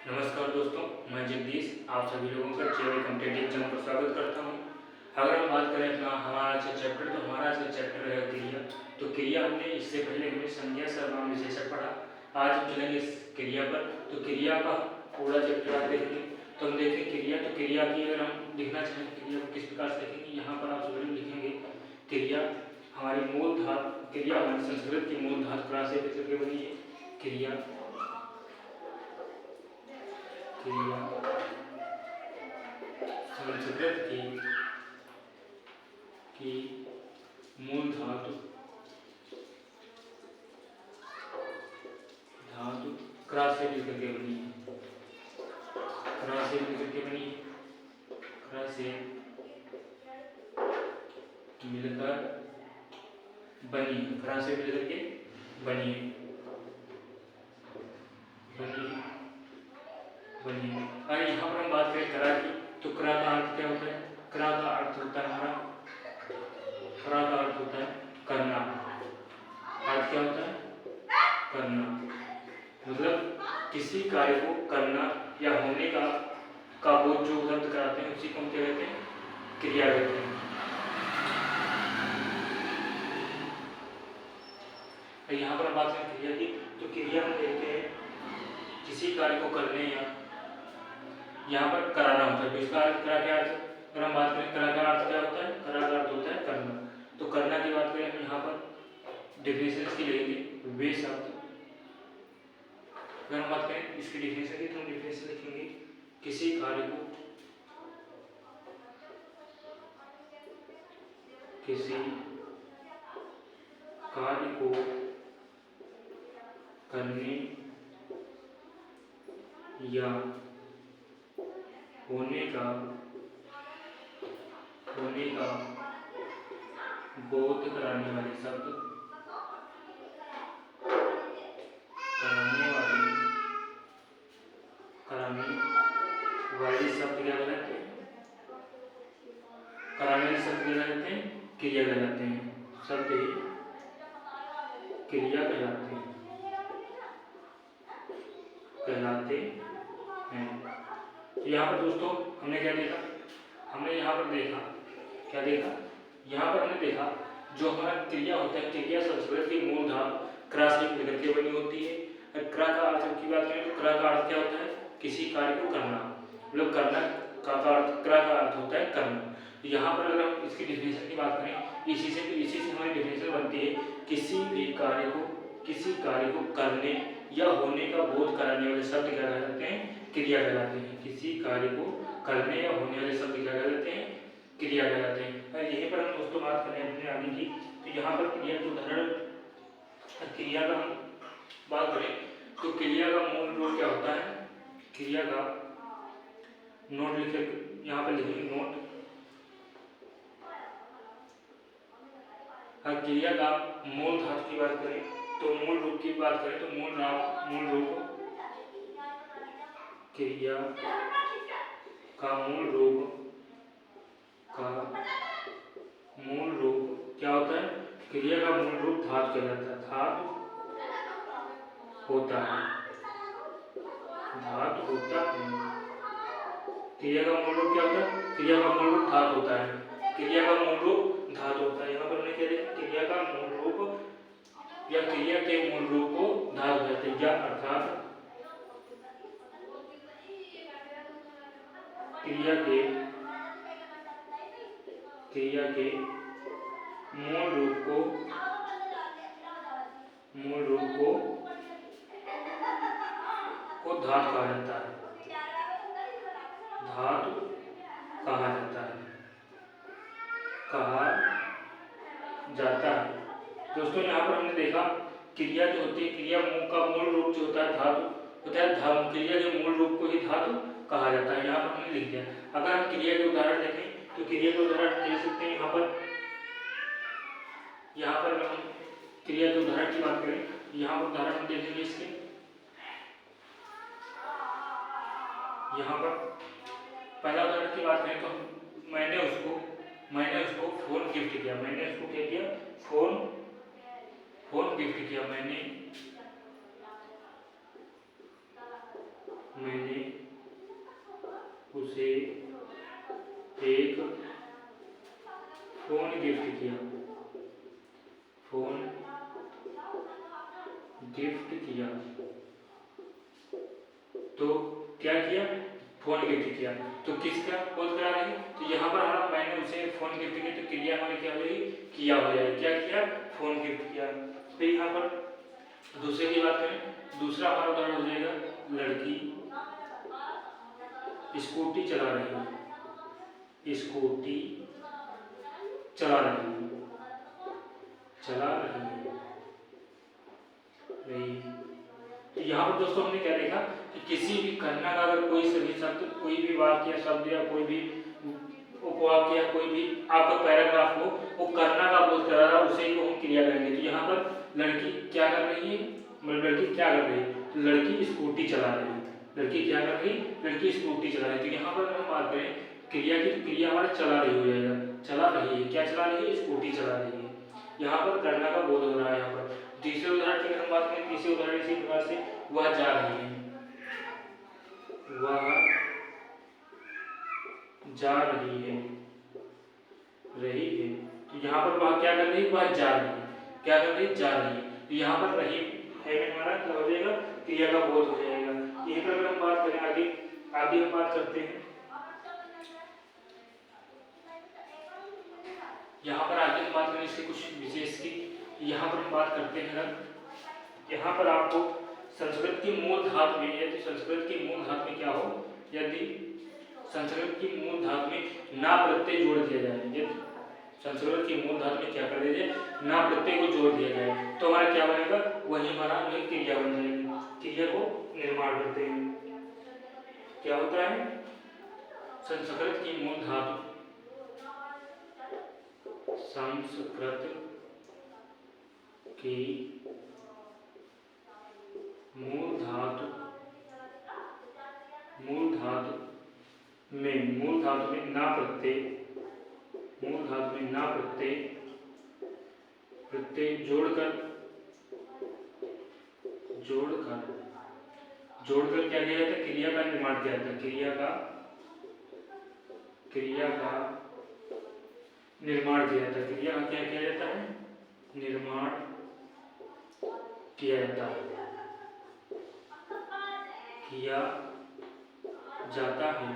नमस्कार दोस्तों, मैं जगदीश आप सभी लोगों का जेईई कॉम्पिटिटिव एग्जाम पर स्वागत करता हूं। अगर हम बात करें अपना हमारा आज का चैप्टर, तो हमारा आज का चैप्टर है क्रिया। तो क्रिया हमने इससे पहले हमने संज्ञा सर्वनाम विशेषण पढ़ा। आज हम चलेंगे इस क्रिया पर। तो क्रिया का पूरा चैप्टर आप देखेंगे। तो हम देखें क्रिया। तो क्रिया की अगर हम लिखना चाहें क्रिया को किस प्रकार से लिखेंगे, यहाँ पर आप सभी लिखेंगे क्रिया हमारी मूल धातु, क्रिया हमारी संस्कृत की मूल धातु क्रा से मिलकर के बनी है। क्रिया क्रिया संस्कृत की मूल धातु क्रा से मिलकर के बनी है। क्रा से मिलकर के बनी है। क्रा से मिलकर बनी है। क्रा से मिलकर के बनी है। अरे यहाँ पर हम बात करें क्रा की, तो क्रा का अर्थ क्या होता है? क्रा का अर्थ होता है हमारा, क्रा का अर्थ होता है करना। अर्थ क्या होता है? करना। मतलब किसी कार्य को करना या होने का बोध जो उपलब्ध कराते हैं उसी को हम क्या कहते हैं? क्रिया कहते हैं। यहाँ पर हम बात करें क्रिया की, तो क्रिया हम कहते हैं किसी कार्य को करने या यहाँ पर कराना होता है। तो इसका अर्थ क्रा क्या अर्थ? अगर हम बात करें क्रा का अर्थ क्या होता है? क्रा का अर्थ होता है करना। तो करना की बात करें हम यहाँ पर डेफिनेशन की लेंगे वे शब्द। अगर हम बात करें इसकी डेफिनेशन की, तो हम डेफिनेशन लिखेंगे किसी कार्य को करने या होने का बोध कराने वाले शब्द क्या कहलाते हैं? कराने वाले शब्द क्या कहलाते हैं? क्रिया कहलाते हैं। शब्द ही क्रिया कहलाते हैं। तो यहाँ पर दोस्तों हमने क्या देखा? हमने यहाँ पर देखा क्या देखा? यहाँ पर हमने देखा जो हमारा क्रिया होता है, क्रिया संस्कृत की मूल धातु क्रा से मिलकर के बनी होती है। क्रा का अर्थ की बात करें तो क्रा का अर्थ क्या होता है? किसी कार्य को करना। मतलब करना का अर्थ, क्रा का अर्थ होता है करना। तो यहाँ पर अगर हम इसकी डेफिनेशन की बात करें, इसी से हमारी डेफिनेशन बनती है किसी कार्य को करने या होने का बोध कराने वाले शब्द क्या कहलाते हैं? क्रिया कहलाते हैं। किसी कार्य को करने या होने वाले शब्द क्या कहलाते हैं? क्रिया कहलाते हैं। और यहीं पर हम दोस्तों बात करें अपने आगे की, तो यहाँ पर क्रिया के उदाहरण, क्रिया का हम बात करें तो क्रिया का मूल रूप क्या होता है? क्रिया का नोट लिखे, यहाँ पर लिखेंगे नोट। क्रिया का मूल धातु की बात करें तो मूल रूप की बात करें तो मूल रूप क्रिया का मूल रूप क्या होता है? क्रिया का मूल रूप धातु कहलाता है। धातु होता है। क्रिया का मूल रूप क्या होता है? क्रिया का मूल रूप धातु होता है। क्रिया का मूल रूप धातु होता है। यहाँ पर हमने क्या देखा? क्रिया का मूल रूप या क्रिया के मूल रूप को धातु कहते हैं। या अर्थात क्रिया के मूल रूप को धातु कहा जाता है। दोस्तों यहाँ पर हमने देखा क्रिया जो होती है, क्रिया का मूल रूप जो होता है धातु होता है। क्रिया के मूल रूप को ही धातु कहा जाता है। यहाँ पर हमने लिख दिया। अगर हम क्रिया के उदाहरण देखें तो क्रिया के उदाहरण दे सकते हैं। यहाँ पर हम क्रिया के उदाहरण की बात करें, यहाँ पर उदाहरण हम देखेंगे इसके। यहाँ पर पहला उदाहरण की बात करें तो मैंने उसको फोन गिफ्ट किया। मैंने उसको क्या किया? फोन गिफ्ट किया। मैंने गिफ्ट किया, तो क्या किया, फोन गिफ्ट किया, तो किसका बोध करा रही है, तो यहाँ पर हमारा मैंने उसे फोन गिफ्ट किया, तो क्रिया हमारी क्या हो जाएगी, किया हो जाएगा। क्या किया, फोन गिफ्ट किया। फिर यहाँ पर दूसरे की बात करें, दूसरा हमारा उदाहरण हो जाएगा, लड़की स्कूटी चला रही है, स्कूटी चला रही है, चला रही है। तो यहाँ पर दोस्तों हमने क्या देखा कि किसी भी करना का अगर कोई सही शब्द, कोई भी वाक्य या शब्द या कोई भी उपवाक्य या कोई भी आपका पैराग्राफ हो, वो करना का बोध करा रहा, उसे को हम क्रिया करेंगे। तो यहाँ पर लड़की क्या कर रही है, लड़की क्या कर रही है, तो लड़की स्कूटी चला रही है, लड़की क्या कर रही है, लड़की स्कूटी चला रही है। तो यहाँ पर हम बात करें क्रिया की, तो क्रिया हमारा चला रही हो जाएगा, चला रही है, क्या चला रही है, स्कूटी चला रही है। यहाँ पर करना का बोध हो रहा है। यहाँ पर तीसरे उदाहरण की अगर हम बात करें, तीसरे उदाहरण इसी प्रकार से, वह जा रही है, वह जा रही है, रही है। तो यहाँ पर वह क्या कर रही है, वह जा रही है, क्या कर रही है, जा रही है। तो यहाँ पर रही है में हमारा क्या हो जाएगा, क्रिया का बोध हो जाएगा। यहीं पर अगर हम बात करें आगे, आगे हम बात करते हैं, यहाँ पर आगे हम बात करें इसके कुछ विशेष की, यहाँ पर हम बात करते हैं अगर, यहाँ पर आपको संस्कृत की मूल धातु में, यदि संस्कृत की मूल धातु में क्या हो, यदि संस्कृत की मूल धातु में ना प्रत्यय जोड़ दिया जाए, यदि संस्कृत की मूल धातु में क्या कर दिया जाए, ना प्रत्यय को जोड़ दिया जाए, तो हमारा क्या बनेगा, वही हमारा क्रिया बन जाएगी। क्रिया को निर्माण करते हैं, क्या होता है, संस्कृत की मूल धातु, संस्कृत की मूल धातु में ना प्रत्यय, मूल धातु में ना प्रत्यय जोड़कर क्या किया जाता है, क्रिया का निर्माण किया जाता है, क्रिया का निर्माण किया जाता है, क्रिया का क्या किया जाता है, निर्माण किया जाता है, किया जाता है।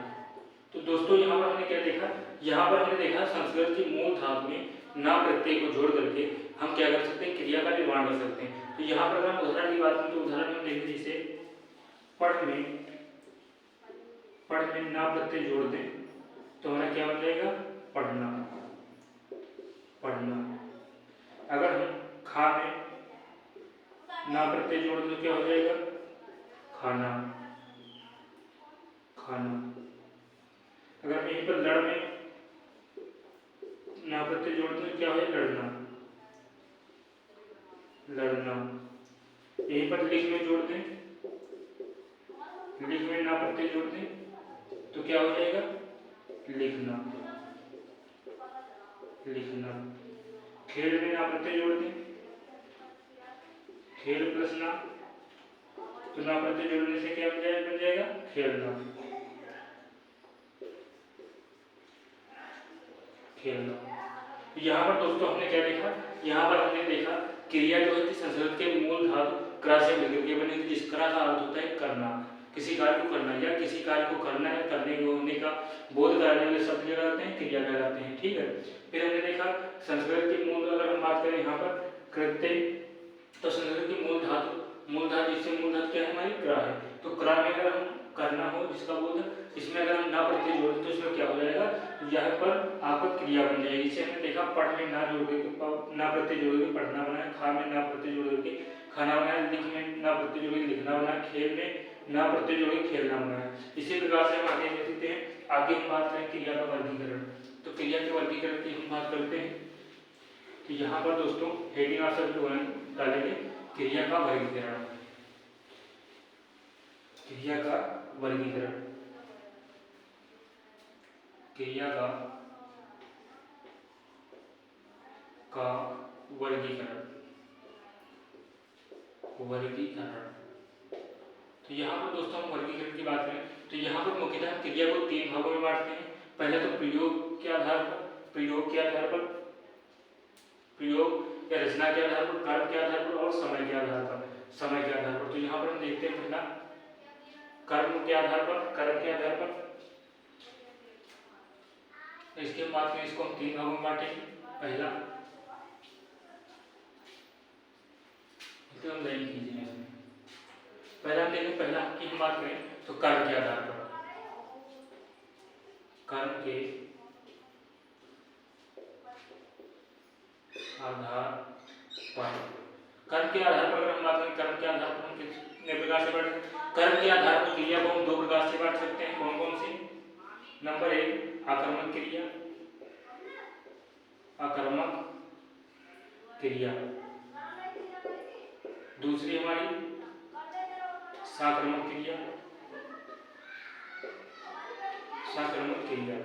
तो दोस्तों यहाँ पर हमने क्या देखा, यहाँ पर हमने देखा संस्कृत की मूल धातु में ना प्रत्यय को जोड़ करके हम क्या कर सकते हैं, क्रिया का निर्माण कर सकते हैं। तो यहाँ पर अगर हम उदाहरण की बात करें, तो उदाहरण हम देखें, जैसे पढ़ में ना प्रत्यय जोड़ दें, तो हमारा क्या बन जाएगा, पढ़ना, पढ़ना। अगर हम खा में ना प्रत्यय जोड़ दें, तो क्या हो जाएगा, खाना, खाना। अगर हम यहीं पर लड़ में ना प्रत्यय जोड़ दें, तो क्या हो जाएगा, लड़ना, लड़ना। यहीं पर लिख में जोड़ दें, लिख में ना प्रत्यय जोड़ दें, तो क्या हो जाएगा, लिखना, लिखना। खेल में ना प्रत्यय जोड़ दें, खेल प्लस ना, तो ना प्रत्यय जोड़ने से क्या बन जाएगा, खेलना, खेलना। यहाँ पर दोस्तों हमने क्या देखा, यहाँ पर हमने देखा क्रिया जो है संस्कृत के मूल धातु क्रा से मिलकर के बनी, जिस क्रा का अर्थ होता है करना, किसी कार्य को करना, या किसी कार्य को करना है, करने के होने का बोध कराने वाले शब्द कहलाते हैं, क्रिया कहलाते हैं। ठीक है। फिर हमने देखा संस्कृत की मूल, अगर हम बात करें यहाँ पर कृत्य, तो संस्कृत की मूल धातु इससे मूल धातु क्या है, हमारी क्रा है। तो क्रा में अगर हम करना हो जिसका बोध, इसमें अगर हम ना प्रत्यय जोड़े, तो इसमें क्या हो जाएगा, यहाँ पर आपका क्रिया बन जाएगी। इसे हमने देखा पढ़ में ना जोड़ करके, ना प्रत्यय जोड़ करके पढ़ना बनाया, खा में ना प्रत्यय जोड़ करके खाना बनाया, लिख में ना प्रत्यय जोड़ के लिखना बनाया, खेल में ना प्रत्यय जोड़ के खेलना बनाया। इसी प्रकार से हम आगे देखते हैं। आगे हम बात करें क्रिया का वर्गीकरण। तो क्रिया के वर्गीकरण की हम बात करते हैं। तो यहाँ पर दोस्तों हेडिंग आप सब डालेंगे, क्रिया का वर्गीकरण, क्रिया का वर्गीकरण, क्रिया का वर्गीकरण, वर्गीकरण। तो यहाँ पर दोस्तों हम वर्गीकरण की बात करें, तो यहाँ पर मुख्यतः क्रिया को 3 भागों में बांटते हैं। पहले तो प्रयोग के आधार पर, प्रयोग या रचना के आधार पर, कार्य के आधार पर और समय के आधार पर। समय के आधार पर। तो यहाँ पर हम देखते हैं पहला कर्म के आधार पर, कर्म के आधार पर। इसके हम बात करें, इसको हम 3 भागों में बांटेंगे। पहला हम लाइन खींचेंगे इसमें। पहला हम देखें, पहला की हम बात करें तो कर्म के आधार पर, कर्म के आधार पर, कर्म के आधार पर अगर हम बात करें, कर्म के आधार पर हम कितने प्रकार से बांट, कर्म के आधार पर क्रिया को हम 2 प्रकार से बांट सकते हैं। कौन कौन सी? नंबर 1 आकर्मक क्रिया, आकर्मक क्रिया। दूसरी हमारी साकर्मक क्रिया, साकर्मक क्रिया।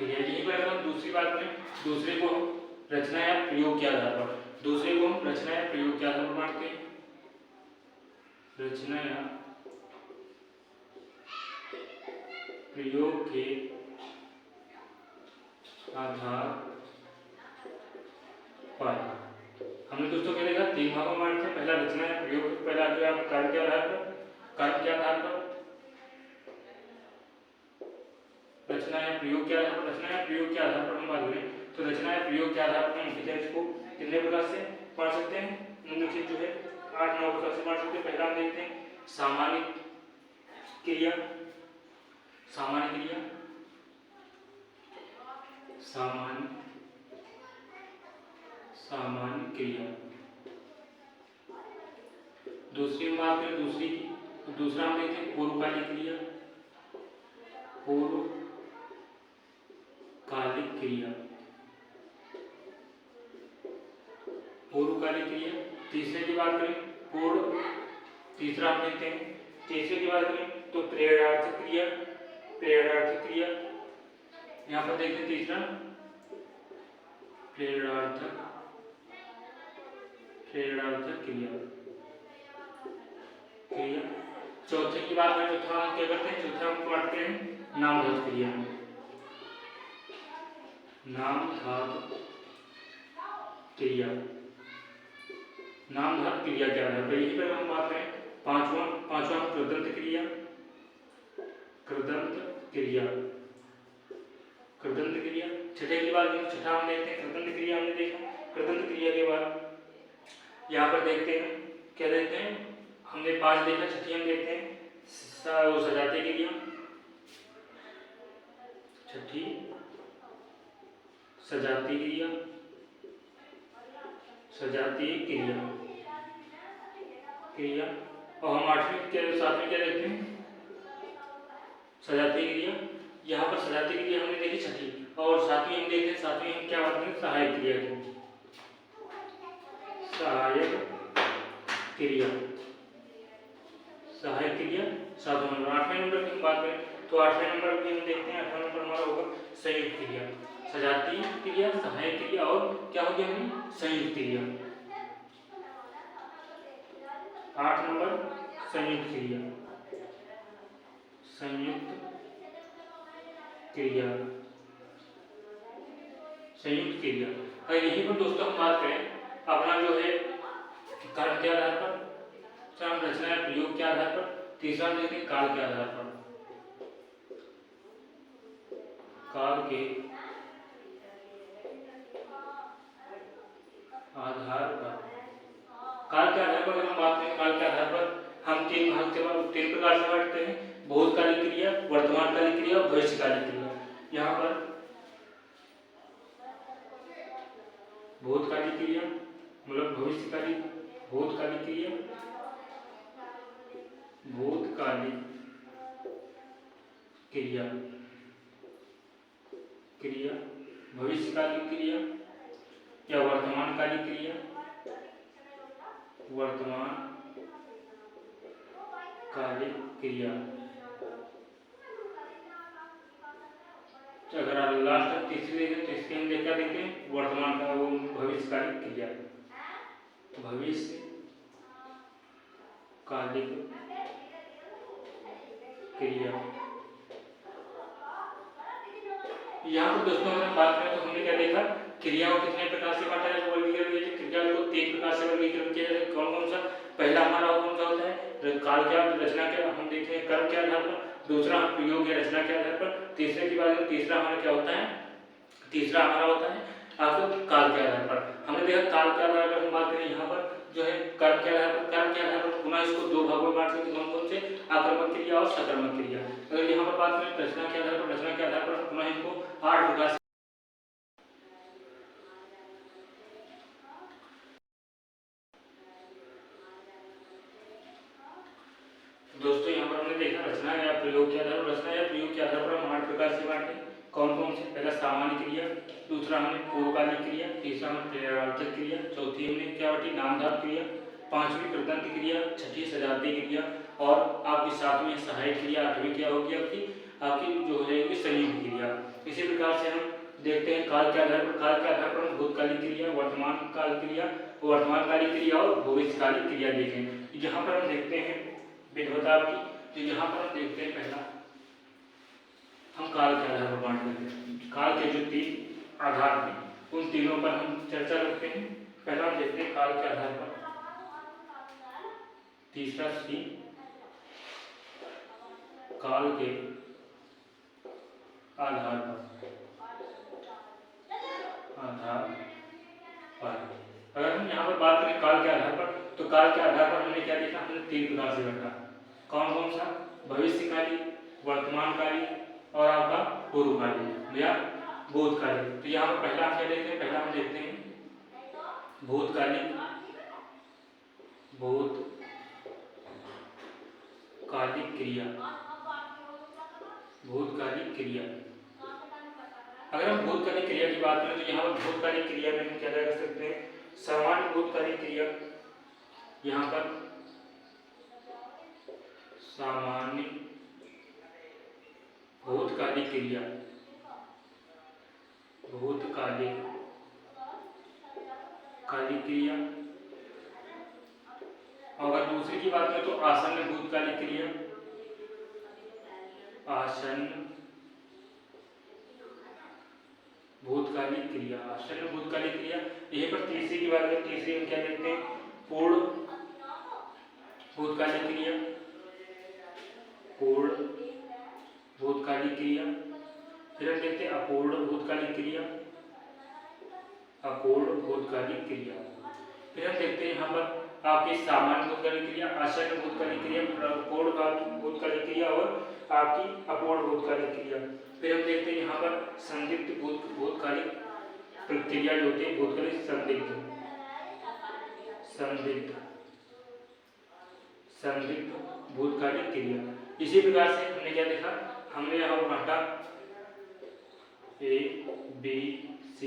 यहीं पर अगर हम दूसरी बात करें, दूसरे को हम रचना या प्रयोग के आधार पर, दूसरे को हम रचना या प्रयोग के आधार पर बांटते हैं। रचना या प्रयोग के आधार पर हमने दोस्तों क्या देखा, 3 भागों में बांटते हैं। पहला रचना या प्रयोग, पहला जो है कर्म के आधार पर, कर्म के आधार पर, रचना या प्रयोग के आधार पर। रचना या प्रयोग के आधार पर हम बात करें तो रचना या प्रयोग के आधार पर हम इसको कितने प्रकार से बांट सकते हैं? निम्नलिखित जो है 8-9 प्रकार से बांट सकते हैं। पहला हम देखते हैं सामान्य क्रिया, सामान्य क्रिया, सामान्य सामान्य क्रिया। दूसरी हम बात करें दूसरी की, तो दूसरा हम देखते हैं पूर्वकालिक क्रिया, पूर्वकालिक क्रिया, पूर्वकालिक क्रिया। तीसरे की बात करें पूर्व, तीसरा हम देखते हैं, तीसरे की बात करें तो प्रेरणार्थक क्रिया, प्रेरणार्थक क्रिया। यहाँ पर देखते हैं तीसरा प्रेरणार्थक, प्रेरणार्थक क्रिया, क्रिया। चौथे की बात करें, चौथा हम क्या करते हैं, चौथा हम बांटते हैं नामधातु क्रिया, नामधातु क्रिया, नामधातु क्रिया क्या है? यही पर हम बात करें पांचवा कृदंत क्रिया, कृदंत क्रिया, कृदंत क्रिया। छठे की बात करें, छठा हम देखते हैं कृदंत क्रिया, हमने देखा। कृदंत क्रिया के बाद यहाँ पर देखते हैं क्या देखते हैं, हमने 5 देखा, छठी हम देखते हैं सजाती क्रिया, छठी सजाती क्रिया, सजाती क्रिया, क्रिया। और हम 8वीं के 7वीं क्या देखते हैं, सजाती क्रिया। यहाँ पर सजाती क्रिया हमने देखी छठी, और 7वीं हम देखते हैं, 7वीं हम क्या बात करें, सहायक क्रिया की, सहायक क्रिया, सहायक क्रिया 7वां नंबर। 8वें नंबर की हम बात करें तो 8वें नंबर भी हम देखते हैं, 8वां नंबर हमारा होगा संयुक्त क्रिया, सजाती क्रिया, सहायक क्रिया और क्या हो गया हमें, संयुक्त क्रिया। 8 नंबर संयुक्त क्रिया, संयुक्त क्रिया, संयुक्त क्रिया। और यहीं पर दोस्तों हम बात करें अपना जो है कर्म के आधार पर, हम रचना या प्रयोग के आधार पर, तीसरा हम देखते हैं काल के आधार पर, काल के आधार पर। काल के आधार पर अगर हम बात करें, काल के आधार पर हम 3 प्रकार से बांटते हैं, भूतकालिक क्रिया, वर्तमानकालिक क्रिया और भविष्यकालिक क्रिया। यहाँ पर भूतकालिक क्रिया मतलब भविष्यकालिक, भूतकालिक क्रिया, भूतकालिक क्रिया, क्रिया, भविष्यकालिक क्रिया या वर्तमानकालिक क्रिया, वर्तमानकालिक क्रिया। अगर आप लास्ट तीसरी देखें तो इसके हम क्या देखते हैं, वर्तमान का वो भविष्यकालिक क्रिया, भविष्यकालिक क्रिया। यहाँ पर दोस्तों अगर हम बात करें तो हमने क्या देखा, क्रिया को कितने प्रकार से बांटा है, क्रिया को तीन प्रकार से वर्गीकरण किया जाए। कौन कौन सा? पहला हमारा कौन सा होता है? काल के रचना के हम देखते हैं कर्म के आधार पर, दूसरा प्रयोग या रचना के आधार पर, तीसरे की बात करें तीसरा हमारा क्या होता है? तीसरा हमारा होता है आपको काल के आधार पर। हमने देखा काल के आधार पर हम बात करें यहाँ पर जो है कर्म के आधार पर, कर्म के आधार पर पुनः इसको दो भागों में बांट सकते हैं। कौन कौन से? आक्रमक क्रिया और सकर्मक क्रिया। अगर यहाँ पर बात करें रचना के आधार पर, रचना के आधार पर पुनः इनको 8 प्रकार से दोस्तों यहाँ पर हमने देखा रचना या प्रयोग के आधार पर, रचना या प्रयोग के आधार पर हम 8 प्रकार से बांटे। कौन कौन से? पहला सामान्य क्रिया, दूसरा हमने पूर्वकालिक क्रिया, तीसरा हमने प्रेरणार्थक क्रिया, चौथी हमने क्या बांटी? नामधातु क्रिया, पांचवी कृदंत क्रिया, छठी सजातीय क्रिया और आपकी सातवीं सहायक क्रिया, आठवीं क्या होगी आपकी जो हो जाएगी संयुक्त क्रिया। इसी प्रकार से हम देखते हैं काल के आधार पर, काल के आधार पर हम भूतकालिक क्रिया, वर्तमान काल क्रिया, वर्तमानकालिक क्रिया और भविष्यकालिक क्रिया देखें। यहाँ पर हम देखते हैं विधवता की, तो यहाँ पर हम देखते हैं पहला हम काल के आधार पर बांट लेते हैं। काल के जो 3 आधार हैं उन तीनों पर हम चर्चा करते हैं। पहला हम देखते हैं काल के आधार पर, तीसरा सी काल के आधार पर अगर हम यहाँ पर बात करें काल के आधार पर, तो काल के आधार पर हमने क्या देखा? हमने 3 प्रकार से बांटा। कौन कौन सा? भविष्यकाली, वर्तमानकाली और आपका पूर्वकाली या भूतकाली। तो यहाँ पर पहला हम क्या देखते हैं? पहला हम देखते हैं भूतकालिक क्रिया, भूतकालिक क्रिया। अगर हम भूतकालिक क्रिया की बात करें तो यहाँ पर भूतकालिक क्रिया में हम क्या कर सकते हैं? सामान्य भूतकालिक क्रिया, यहाँ पर सामान्य भूतकालिक क्रिया, भूतकालिक क्रिया। और अगर दूसरी की बात करें तो आसन्न भूतकालिक क्रिया, आसन्न भूतकालिक क्रिया, आसन्न भूतकालिक क्रिया। यहीं पर तीसरी की बात करें, तीसरी हम क्या देखते हैं? पूर्ण भूतकालिक क्रिया, पूर्ण भूतकालिक क्रिया। फिर हम देखते हैं अपूर्ण भूतकालिक क्रिया, अपूर्ण भूतकालिक क्रिया। फिर हम देखते हैं यहाँ पर आपकी सामान्य भूतकालिक क्रिया, आसन्न भूतकालिक क्रिया, पूर्ण भूतकालिक क्रिया और आपकी अपूर्ण भूतकालिक क्रिया। फिर हम देखते हैं यहाँ पर संदिग्ध भूतकालिक प्रक्रिया जो होती है, भूतकालिक संदिग्ध भूतकालिक क्रिया। इसी प्रकार से हमने क्या देखा? हमने यहाँ पर बांटा A, B, C,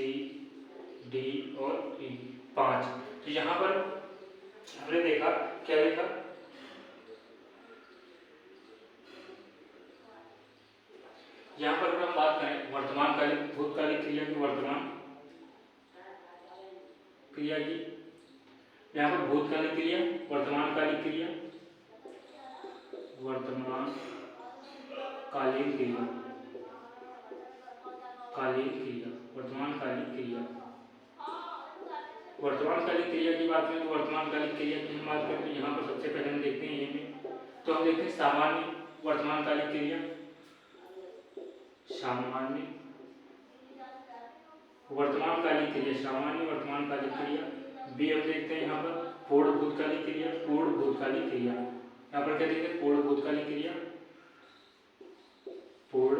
D और E 5। तो यहाँ पर हमने देखा क्या देखा? यहाँ पर हम बात करें वर्तमानकालिक भूतकालिक क्रिया की, वर्तमान क्रिया की, यहाँ पर भूतकालिक क्रिया, वर्तमानकालिक क्रिया, वर्तमानकालीन क्रिया, वर्तमानकालिक क्रिया। वर्तमानकालिक क्रिया की बात करें तो वर्तमानकालिक क्रिया की हम बात करें तो यहाँ पर सबसे पहले हम देखते हैं ये तो हम देखते हैं सामान्य वर्तमानकालिक क्रिया, सामान्य वर्तमानकालिक क्रिया, सामान्य वर्तमानकालिक क्रिया। बी हम देखते हैं यहाँ पर पूर्ण भूतकालिक क्रिया, पूर्ण भूतकालिक क्रिया। यहाँ पर क्या देखते हैं? पूर्ण भूतकालिक क्रिया, पूर्ण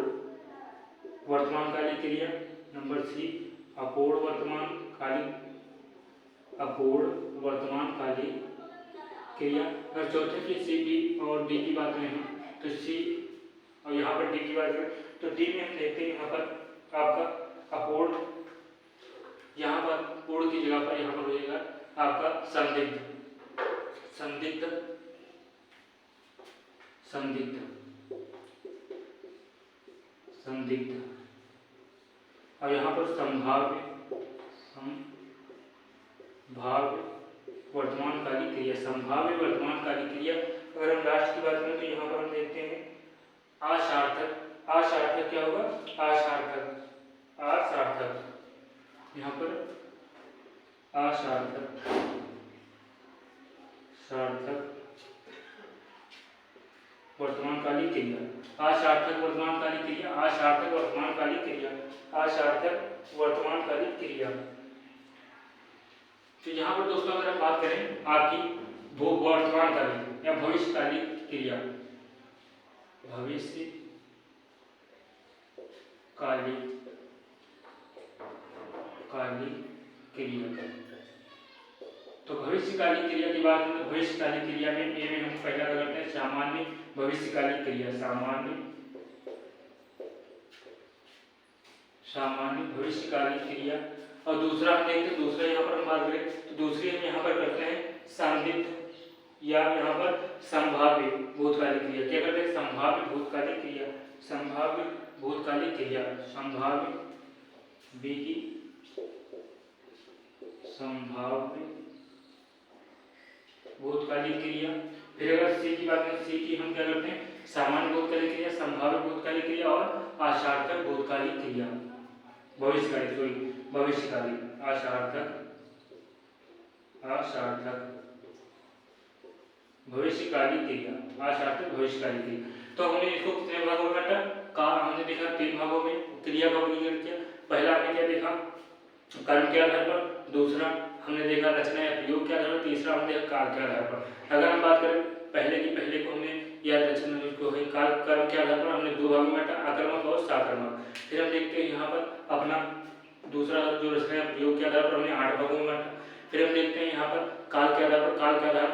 वर्तमानकालिक क्रिया। नंबर सी अपूर्ण वर्तमानकालिक क्रिया। अगर चौथे की सी, बी और डी की बात करें तो सी और यहाँ पर डी की बात करें तो डी में हम देखते हैं यहाँ पर आपका अपूर्ण, यहाँ पर पूर्ण की जगह पर यहाँ पर हो जाएगा आपका संदिग्ध, और यहाँ पर संभाव्य वर्तमानकालिक क्रिया, संभाव्य वर्तमानकालिक क्रिया। अगर हम लास्ट की बात करें तो यहाँ पर हम देखते हैं असार्थक क्या होगा? असार्थक यहाँ पर असार्थक सार्थक वर्तमानकालिक क्रिया, असार्थक वर्तमानकालिक क्रिया, असार्थक वर्तमानकालिक क्रिया, असार्थक वर्तमानकालिक क्रिया। तो यहाँ पर दोस्तों अगर हम बात करें आपकी वो वर्तमानकालिक या भविष्यकालिक क्रिया, भविष्यकालिक क्रिया, तो भविष्यकालिक क्रिया की बात करें तो भविष्यकालिक क्रिया में ए में हम पहला क्या करते हैं सामान्य भविष्यकालिक क्रिया, सामान्य भविष्यकालिक क्रिया। और दूसरा हम देखते हैं, दूसरा यहाँ पर हम बात करें तो दूसरी हम यहाँ पर करते हैं संदिग्ध या यहाँ पर संभाव्य भूतकालिक क्रिया। क्या करते हैं संभाव्य भूतकालिक क्रिया, संभाव्य भूतकालिक क्रिया, संभाव्य बी की संभाव्य भूतकालिक क्रिया। फिर अगर सी की बात करें, सी की हम क्या करते हैं सामान्य भूतकालिक क्रिया, संभाव्य भूतकालिक क्रिया और असार्थक भूतकालिक क्रिया, भविष्यकालिक सॉरी भविष्यकालिक, असार्थक भविष्यकालिक क्रिया, असार्थक भविष्यकालिक क्रिया। तो हमने इसको कितने भागों में बांटा, का हमने देखा 3 भागों में क्रिया का वर्गीकरण किया। पहला हमने क्या देखा कर्म के आधार पर, दूसरा हमने देखा रचना या प्रयोग के आधार पर, तीसरा हमने देखा काल के आधार पर। अगर हम बात करें पहले को हमने या रचना को है काल कर्म के आधार पर हमने 2 भागों में बांटा, आक्रमक और साकर्मक। फिर हम देखते हैं यहाँ पर अपना दूसरा जो रचना या प्रयोग के आधार पर हमने 8 भागों में बांटा। फिर हम देखते हैं यहाँ पर काल के आधार पर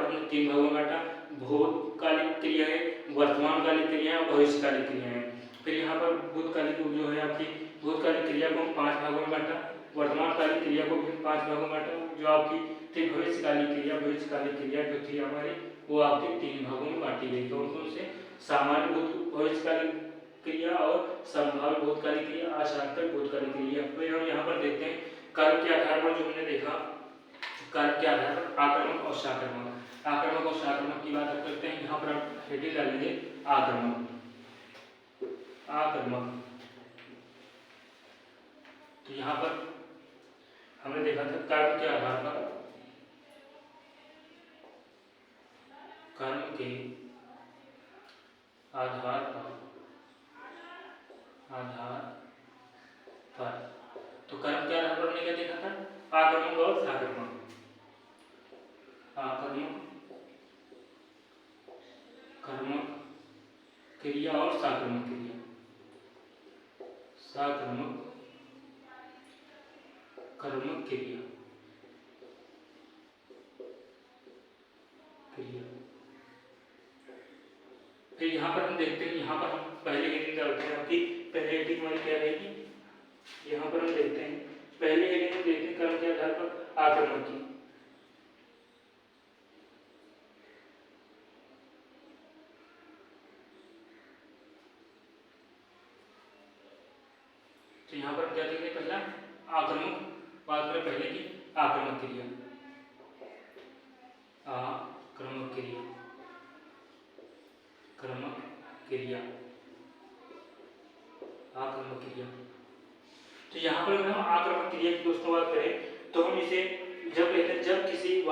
हमने 3 भागों में बांटा, भूतकालिक क्रियाएं, वर्तमानकालिक क्रियाएं और भविष्यकालिक क्रियाएं। फिर यहाँ पर भूतकालिक जो है आपकी भूतकालिक क्रिया को हम 5 भागों में बांटा, वर्तमानकालिक क्रिया को भी 5 भागों में बांटा, जो आपकी थी भविष्यकालिक क्रिया जो थी हमारी वो आपकी 3 भागों में बांटी गई। कौन कौन से, सामान्य भविष्यकालिक क्रिया और संभाव्य भूतकालिक क्रिया, असार्थक भूतकालिक क्रिया। फिर हम यहाँ पर देखते हैं कर्म के आधार पर जो हमने देखा, कर्म के आधार पर आक्रमक और साकर्मक, आक्रमक और साकर्मक की बात करते हैं। यहाँ पर आप हेडिंग डालेंगे आक्रमक, आक्रमक। तो यहाँ पर हमने देखा था कर्म के आधार पर, कर्म के आधार पर, तो कर्म के आधार पर हमने क्या देखा था आक्रमक और साकर्मक, आक्रमक कर्मक क्रिया और साकर्मक क्रिया, साकर्मक कर्मक क्रिया, फिर यहाँ पर हम देखते हैं, यहाँ पर हम पहले हेडिंग डालते हैं आपकी, पहले हेडिंग हमारी क्या रहेगी, यहाँ पर हम देखते हैं पहले हेडिंग में देखते हैं कर्म के आधार पर आक्रमक की। तो यहाँ पर क्या देखेंगे पहला आक्रमक, बात करें पहले की आक्रमक क्रिया, आक्रमक क्रिया, क्रमक क्रिया, आक्रमक क्रिया। तो यहाँ पर हम आक्रमक क्रिया की दोस्तों बात करें तो हम इसे जब कहते हैं जब किसी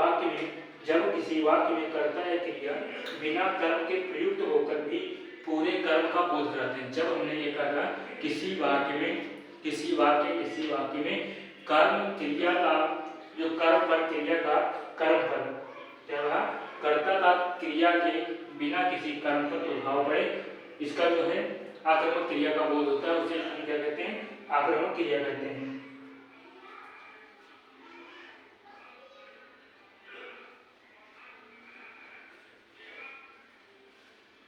वाक्य में कर्ता या क्रिया बिना कर्म के प्रयुक्त होकर भी पूरे कर्म का बोध कराते हैं। जब हमने ये कहा किसी वाक्य में कर्म क्रिया का जो कर्म पर क्रिया का कर्म पर क्या कहा कर्ता का क्रिया के बिना किसी कर्म पर प्रभाव पड़े, इसका जो है आक्रमक क्रिया का बोध होता है, उसे हम क्या कहते हैं आक्रमक क्रिया कहते हैं।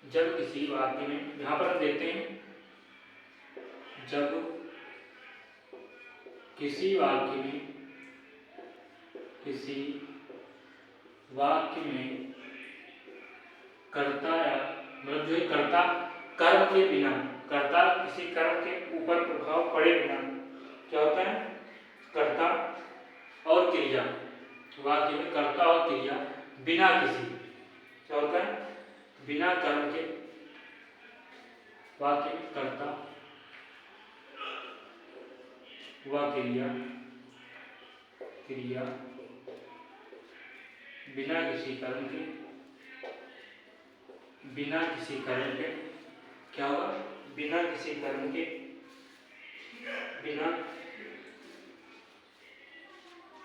जब किसी वाक्य में, यहाँ पर हम देखते हैं जब किसी वाक्य में कर्ता या मतलब जो कर्ता कर्म के बिना, कर्ता किसी कर्म के ऊपर प्रभाव पड़े बिना क्या होता है कर्ता और क्रिया, वाक्य में कर्ता और क्रिया बिना किसी क्या होता है बिना कर्म के, वाक्य में कर्ता व क्रिया बिना किसी कारण के, बिना किसी कारण के क्या होगा, बिना किसी कारण के, बिना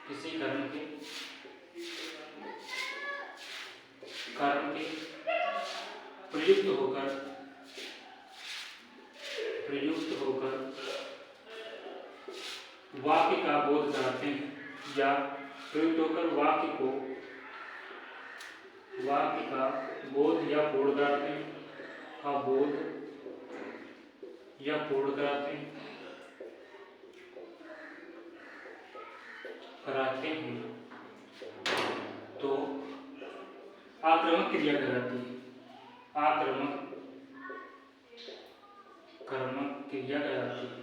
किसी कारण के, कारण के प्रयुक्त होकर, प्रयुक्त होकर वाक्य का बोध कराते हैं, या प्रयुक्त होकर वाक्य को, वाक्य का बोध या पूर्ण कराते हैं, का बोध या पूर्ण कराते हैं, कराते हैं, तो आक्रामक क्रिया कहलाती है, आक्रामक कर्मक क्रिया कहलाती है,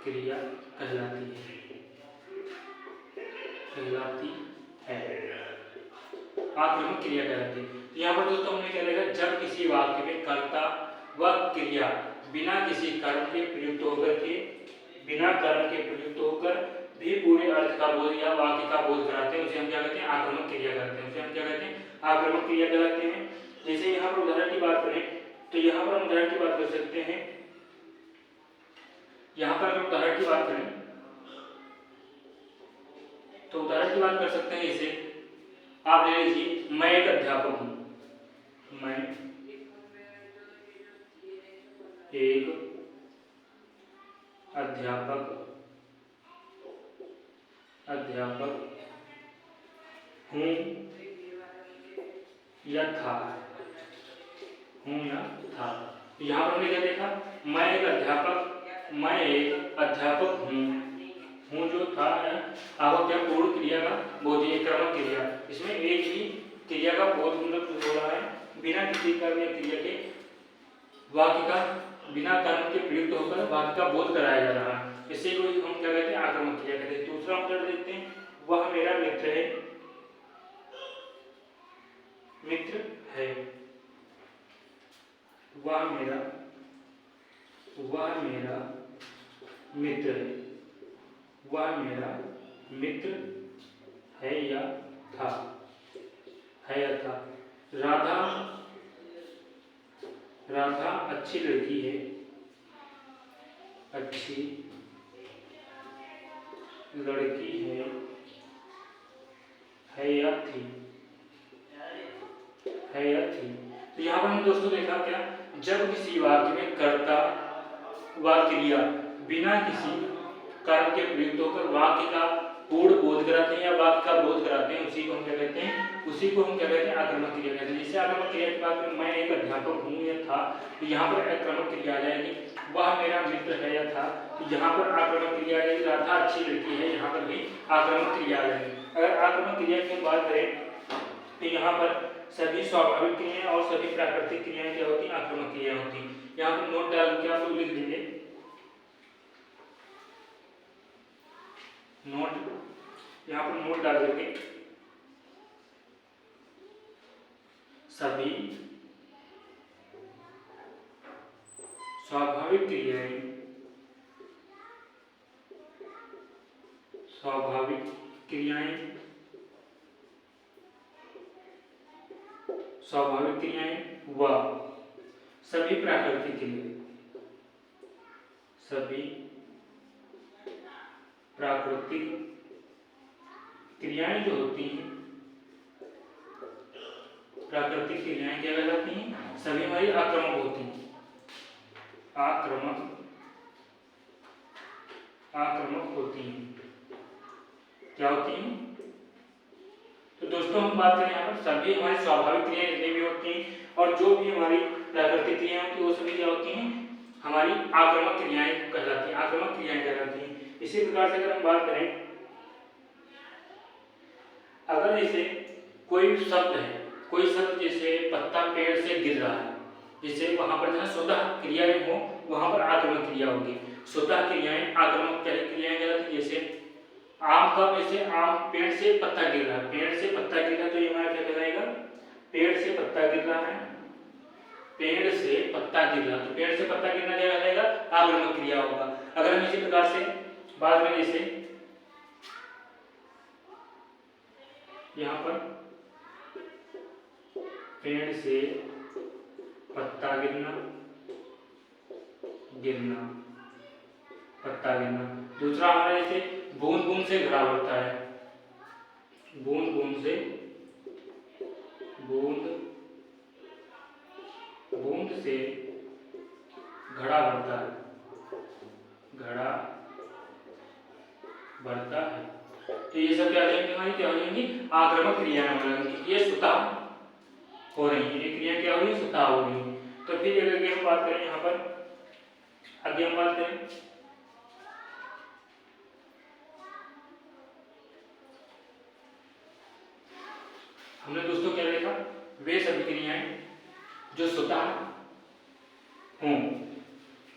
क्रिया कहलाती है, कहलाती है, आक्रामक क्रिया कहलाती है। यहाँ पर दोस्तों हमने क्या देखा, जब किसी वाक्य में कर्ता व क्रिया बिना किसी कारण के प्रयुक्त होकर के, बिना कारण के प्रयुक्त होकर भी पूरे अर्थ का बोध या वाक्य का बोध कराते हैं, उसे हम क्या कहते हैं, आक्रामक क्रिया कहते हैं, उसे हम क्या कहते हैं, आक्रामक क्रिया कहलाते हैं। जैसे यहाँ पर उदाहरण की बात करें तो यहाँ पर हम उदाहरण की बात कर सकते हैं, यहाँ पर अगर उदाहरण की बात करें तो उदाहरण की बात कर सकते हैं। जैसे आप ले लीजिए, मैं एक अध्यापक हूं, मैं एक अध्यापक, अध्यापक हूं या था, हूं या था। यहाँ पर हमने क्या देखा, मैं एक अध्यापक, मैं एक अध्यापक हूं जो था है, अब क्या पूर्ण क्रिया का बोध, एक क्रमक क्रिया, इसमें एक ही क्रिया का बोध मतलब हो रहा है, बिना किसी कर्म या क्रिया के वाक्य का, बिना कर्म के प्रयुक्त होकर वाक्य का बोध कराया जा रहा है, इसी को हम क्या कहते हैं, आक्रामक क्रिया कहते हैं। दूसरा उदाहरण देखते हैं, वह मेरा मित्र है, मित्र है, वह मेरा मित्र है, वह मेरा मित्र है या था, है या था। राधा अच्छी लड़की है, अच्छी लड़की है या थी, है या थी। तो यहाँ पर हम दोस्तों देखा क्या, जब किसी वाक्य में कर्ता व क्रिया बिना किसी कारण के प्रयुक्त होकर वाक्य का पूर्ण बोध कराते हैं या वाक्य का बोध कराते हैं, उसी को हम क्या कहते हैं, उसी को हम क्या कहते हैं, आक्रामक क्रिया कहते हैं। जैसे आक्रामक क्रिया की बात करें, मैं एक अध्यापक हूँ या था, तो यहाँ पर आक्रामक क्रिया आ जाएगी, वह मेरा मित्र है या था, तो यहाँ पर आक्रामक क्रिया आ जाएगी, राधा अच्छी लड़की है, यहाँ पर भी आक्रामक क्रिया आ जाएगी। अगर आक्रामक क्रिया की बात करें तो यहाँ पर सभी स्वाभाविक क्रियाएं और सभी प्राकृतिक क्रियाएं क्या होती हैं, आक्रामक क्रिया होती हैं। यहाँ पर नोट डाल के आप लोग लिख लीजिए, नोट, यहाँ पर नोट डाल करके सभी स्वाभाविक क्रियाएं, स्वाभाविक क्रियाएं, स्वाभाविक क्रियाएं व सभी प्राकृतिक क्रियाएं, सभी प्राकृतिक क्रियाएं जो होती हैं, प्राकृतिक क्रियाएं क्या कहलाती हैं, सभी हमारी आक्रामक होती हैं, आक्रामक, आक्रामक होती हैं, क्या होती हैं। तो दोस्तों हम बात करें यहाँ पर सभी हमारी स्वाभाविक क्रियाएं जितनी भी होती हैं और जो भी हमारी प्राकृतिक क्रियाएं होती हैं वो सभी क्या होती हैं, हमारी आक्रामक क्रियाएं कहलाती हैं, आक्रामक क्रियाएं कहलाती हैं। इसी प्रकार से अगर हम बात करें, अगर जैसे कोई शब्द है, कोई शब्द जैसे पत्ता पेड़ से गिर रहा है, जैसे वहां पर जहाँ स्वतः क्रियाएं हो वहां पर आक्रामक क्रिया होगी, स्वतः क्रियाएं आक्रामक क्रियाएं कहलाती हैं। जैसे आम का, जैसे आम पेड़ से पत्ता गिर रहा है, पेड़ से पत्ता गिर रहा है, तो ये हमारा क्या कहलाएगा, पेड़ से पत्ता गिर रहा है, पेड़ से पत्ता गिर रहा है, तो पेड़ से पत्ता गिरना क्या कहलाएगा, आक्रामक क्रिया होगा। अगर हम इसी प्रकार से बात करें, जैसे यहाँ पर पेड़ से पत्ता गिरना, गिरना, पत्ता गिरना। दूसरा हमारा जैसे बूंद बूंद से घड़ा भरता है, बूंद बूंद से, बूंद बूंद से घड़ा भरता है, घड़ा भरता है। तो ये सब क्या रहेंगे हमारी, क्या हो जाएंगी, आक्रामक क्रियाएं हो जाएंगी। ये स्वतः हो रही है, ये क्रिया क्या हो रही है, स्वतः हो रही है। तो फिर अगर हम बात करें यहाँ पर, आगे हम बात करें हमने दोस्तों क्या देखा, वे सभी क्रियाएं जो स्वतः हों,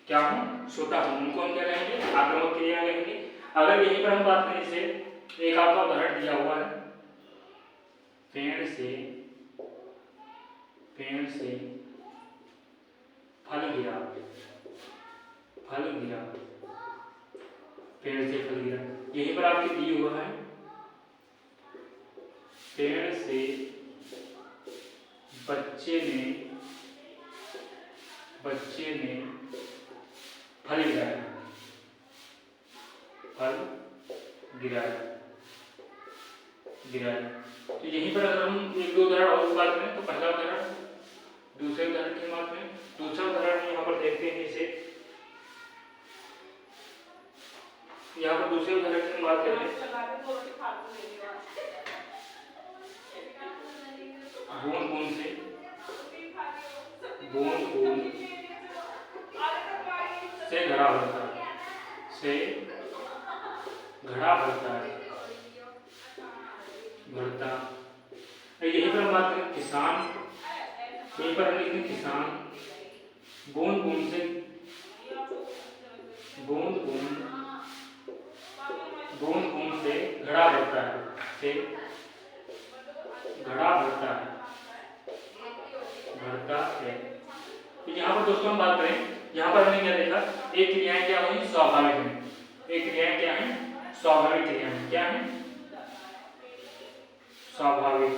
क्या हों, स्वतः हों, उनको हम क्या कहेंगे, आक्रामक क्रियाएं कहेंगे। अगर यहीं पर हम बात करें, जैसे एक आपका उदाहरण दिया हुआ है, पेड़ से फल गिरा, फल गिरा, पेड़ से फल गिरा। यहीं पर आपके दिया हुआ है, पेड़ से बच्चे ने फल गिराया, फल गिराया, गिराया। तो यहीं पर अगर हम एक दो उदाहरण और बात करें, तो पहला उदाहरण, दूसरे उदाहरण की बात करें, दूसरा उदाहरण यहाँ पर देखते हैं, इसे यहाँ पर दूसरे उदाहरण की बात करें, बूंद बूंद से, बूंद बूंद से घड़ा भरता है, से घड़ा भरता है, भरता। यहीं पर हम बात करें किसान, यहीं पर हम लिखेंगे किसान, बूंद बूंद से, बूंद बूंद, बूंद बूंद से घड़ा भरता है, से घड़ा भरता है, भरता है। तो यहाँ पर दोस्तों हम बात करें, यहाँ पर हमने क्या देखा, एक क्रियाएं क्या हुई, स्वाभाविक है, एक क्रियाएं क्या है, स्वाभाविक क्रियाएं, क्या है, स्वाभाविक,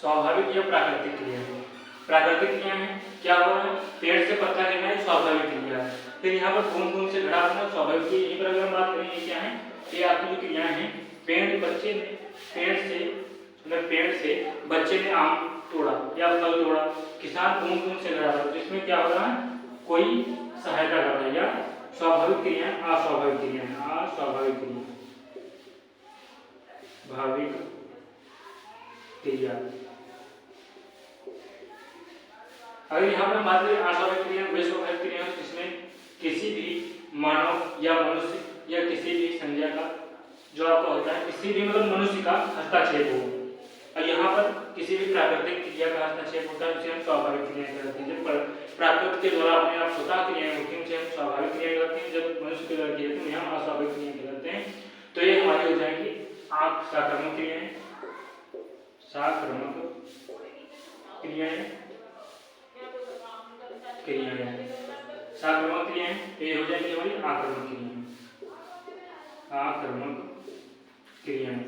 स्वाभाविक या प्राकृतिक क्रिया है। प्राकृतिक क्रिया है, क्या हो रहा है, पेड़ से पत्ता गिरना है, स्वाभाविक क्रिया है। फिर यहाँ पर बूंद बूंद से घड़ा भरना, स्वाभाविक क्रिया। यहीं पर अगर हम बात करें, ये क्या है, ये आपकी जो क्रियाएं हैं, पेड़ बच्चे ने, पेड़ से मतलब पेड़ से बच्चे ने आम तोड़ा या फल तोड़ा, किसान बूंद बूंद से घड़ा भरा, जिसमें क्या हो रहा है, कोई सहायता कर रहा है, या स्वाभाविक क्रिया, अस्वाभाविक क्रिया, अस्वाभाविक क्रिया, भाविक क्रिया। अगर यहाँ पर बात करें अस्वाभाविक क्रिया, स्वाभाविक क्रिया, जिसमें किसी भी मानव या मनुष्य या किसी भी संज्ञा का जो आपका होता है, किसी भी मतलब मनुष्य का हस्तक्षेप हो, और यहाँ पर किसी भी प्राकृतिक क्रिया का हस्तक्षेप होता है, उसे हम स्वाभाविक क्रिया कहते हैं। जब प्राकृतिक के द्वारा अपने आप स्वतः क्रियाएं होती हैं, उसे हम स्वाभाविक क्रिया कहते हैं। जब मनुष्य के द्वारा किए तो यहाँ अस्वाभाविक क्रिया कहते हैं। तो ये हमारी हो जाएंगी आप साक्रामक क्रियाएं, साक्रामक क्रियाएं, क्रियाएं, साक्रामक क्रियाएं, ये हो जाएगी हमारी आक्रामक क्रियाएं, आक्रामक क्रियाएं,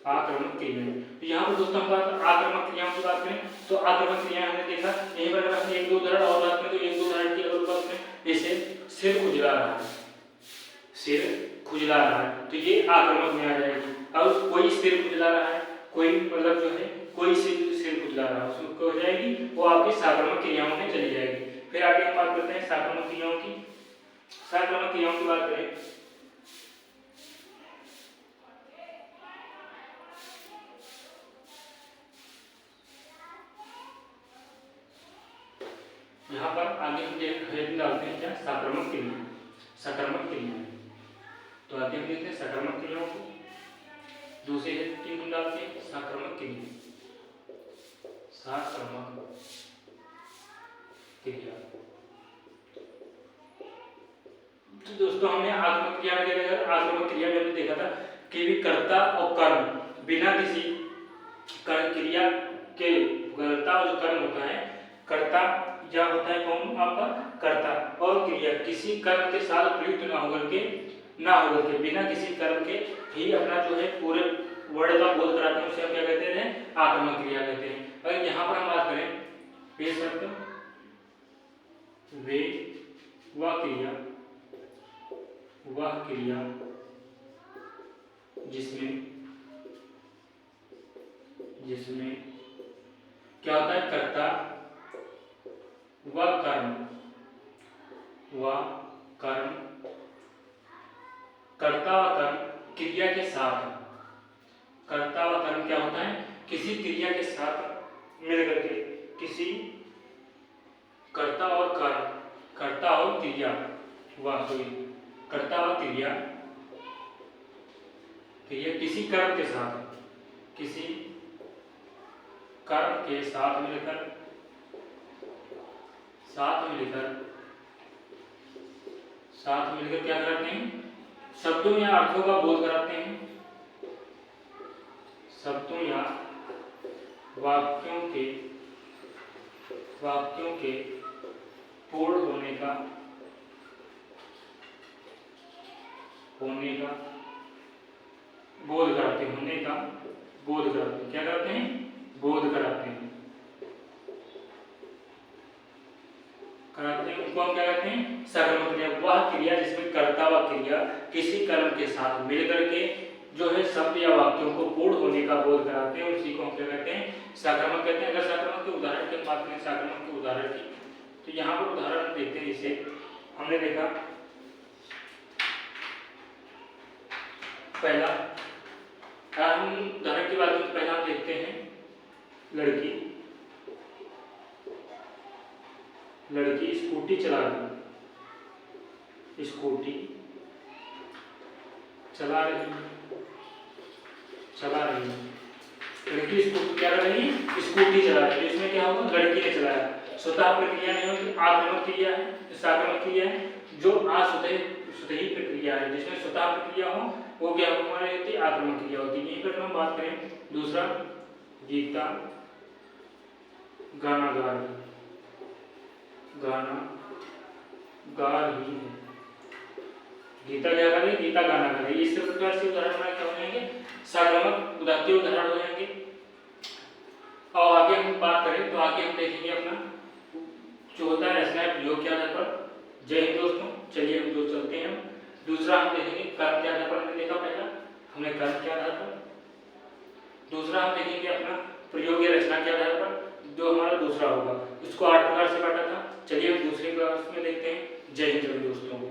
आक्रामक क्रियाएं। तो यहाँ पर दोस्तों हम बात आक्रामक क्रियाओं की बात करें, तो आक्रामक क्रियाएं हमने देखा। यहीं पर अगर एक दो उदाहरण और बात करें, तो एक दो उदाहरण की अगर बात करें, जैसे सिर खुजला रहा है, सिर खुजला रहा है, तो ये आक्रामक में आ जाएगी। अब कोई सिर खुजला रहा है, कोई मतलब जो है कोई सिर खुजला रहा है, उसको हो जाएगी, वो आपकी साक्रामक क्रियाओं में चली जाएगी। फिर आगे हम बात करते हैं साक्रामक क्रियाओं की। साक्रामक क्रियाओं की बात करें, यहाँ पर आगे हम हेडिंग डालते हैं क्या, साक्रामक क्रिया, साक्रामक क्रिया। तो आगे हम देखते हैं साक्रामक क्रियाओं को, दूसरे हेडिंग हम डालते हैं साक्रामक क्रिया, साक्रामक क्रिया। तो दोस्तों हमने आक्रामक क्रिया में देखा, आक्रामक क्रिया में हमने देखा था कि भी कर्ता और कर्म बिना किसी क्रिया के, कर्ता जो कर्म होता है, कर्ता या होता है कौन, आपका कर्ता, और क्रिया किसी कर्म के साथ प्रयुक्त ना होकर के ना होकर के, बिना किसी कर्म के ही अपना जो है पूरे वर्ड का बोध कराते हैं, उसे हम क्या कहते हैं? आक्रमक क्रिया कहते हैं। अगर यहाँ पर हम बात करें बेशर्त वे वह क्रिया जिसमें क्या होता है? कर्ता व कर्म कर्ता व कर्म क्रिया के साथ, कर्ता व कर्म क्या होता है? किसी क्रिया के साथ मिलकर के, किसी कर्ता और कर्म, कर्ता और क्रिया, कर्ता व क्रिया किसी कर्म के साथ, किसी कर्म के साथ मिलकर क्या कराते हैं? शब्दों या अर्थों का बोध कराते हैं, शब्दों या वाक्यों के पूर्ण होने का बोध कराते हैं, क्या करते हैं? बोध कराते हैं, उनको हम क्या कहते हैं? सकर्मक क्रिया। वह क्रिया जिसमें कर्ता व क्रिया किसी कर्म के साथ मिलकर के जो है शब्द या वाक्यों को पूर्ण होने का बोध कराते हैं, उसी को हम क्या कहते हैं? सकर्मक कहते हैं। अगर सकर्मक के उदाहरण की बात करें, सकर्मक के उदाहरण की, तो यहाँ पर उदाहरण देखते हैं। इसे हमने देखा पहला, हम उदाहरण की बात करें तो पहला हम देखते हैं लड़की स्कूटी चला रही है, लड़की स्कूटी क्या कर रही है? स्कूटी चला रही है। इसमें क्या होगा? लड़की ने चलाया, स्वतः प्रक्रिया नहीं होगी, आक्रमक क्रिया है, साक्रमक क्रिया है। जो स्वतः प्रक्रिया है, जिसमें स्वतः प्रक्रिया हो वो क्या हमारे होती है? आक्रमक क्रिया होती है। यहीं पर हम बात करें दूसरा, गीता गाना गा रही है, गीता क्या कर रही है? गीता गाना गा रही है। इस प्रकार से उदाहरण हमारे क्या हो जाएंगे? साक्रमक उदात्तीय उदाहरण हो जाएंगे। और आगे हम बात करें तो आगे हम देखेंगे अपना जो होता है रचना प्रयोग के आधार पर। जय हिंद दोस्तों, चलिए हम दोस्त चलते हैं। दूसरा हम देखेंगे कर्म के आधार पर, हमने देखा पहला हमने कर्म के आधार पर। दूसरा हम देखेंगे अपना प्रयोग या रचना के आधार पर, जो हमारा दूसरा होगा। उसको 8 प्रकार से बांटा था। चलिए हम दूसरे क्लास में देखते हैं। जय हिंद दोस्तों को।